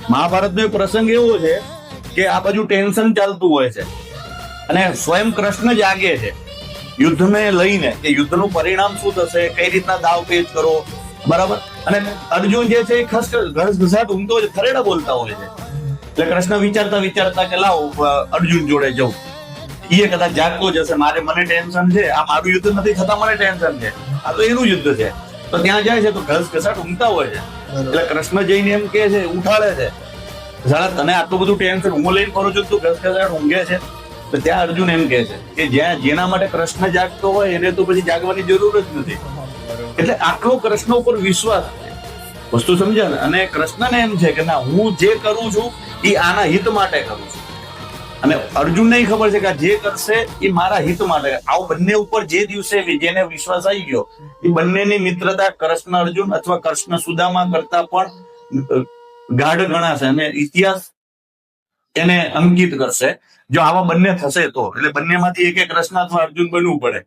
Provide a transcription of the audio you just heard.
મહાભારતનો એક પ્રસંગ એવો છે કે આ બાજુ ટેન્શન ચાલતું હોય છે અને સ્વયં કૃષ્ણ જાગે છે યુદ્ધને લઈને કે યુદ્ધનું પરિણામ શું થશે, કઈ રીતના દાવ પેચ કરો, બરાબર. અને અર્જુન જે છે એ ઘસઘસાટ ઊંઘતો હોય છે, ખરેડા બોલતા હોય છે. એટલે કૃષ્ણ વિચારતા વિચારતા કે લાવ અર્જુન જોડે જવું. એ કદાચ જાગતો જ હશે, મને ટેન્શન છે, આ મારું યુદ્ધ નથી થતા, મને ટેન્શન છે, આ તો એનું યુદ્ધ છે. તો ત્યાં જાય છે તો ઘસઘસાટ ઊંઘતા હોય છે. એટલે કૃષ્ણ જઈને એમ કે છે, ઉઠાડે છે, સાલા તને આટલું બધું ટેન્શન હું લઈને ફરું છું, તું ઘસઘસાટ ઊંઘે છે. તો ત્યાં અર્જુન એમ કે છે કે જેના માટે કૃષ્ણ જાગતો હોય એને તો પછી જાગવાની જરૂર જ નથી. એટલે આટલો કૃષ્ણ ઉપર વિશ્વાસ છે, વસ્તુ સમજ્યા ને. અને કૃષ્ણને એમ છે કે ના, હું જે કરું છું એ આના હિત માટે કરું છું. અને અર્જુનને ખબર છે કે જે કરશે એ મારા હિત માટે. આવું બંને ઉપર જે દિવસે જેને વિશ્વાસ આવી ગયો એ બંનેની મિત્રતા કૃષ્ણ અર્જુન અથવા કૃષ્ણ સુદામા કરતા પણ ગાઢ ગણાશે અને ઇતિહાસ એને અંકિત કરશે જો આવા બંને થશે તો. એટલે બંનેમાંથી એક કૃષ્ણ અથવા અર્જુન બનવું પડે.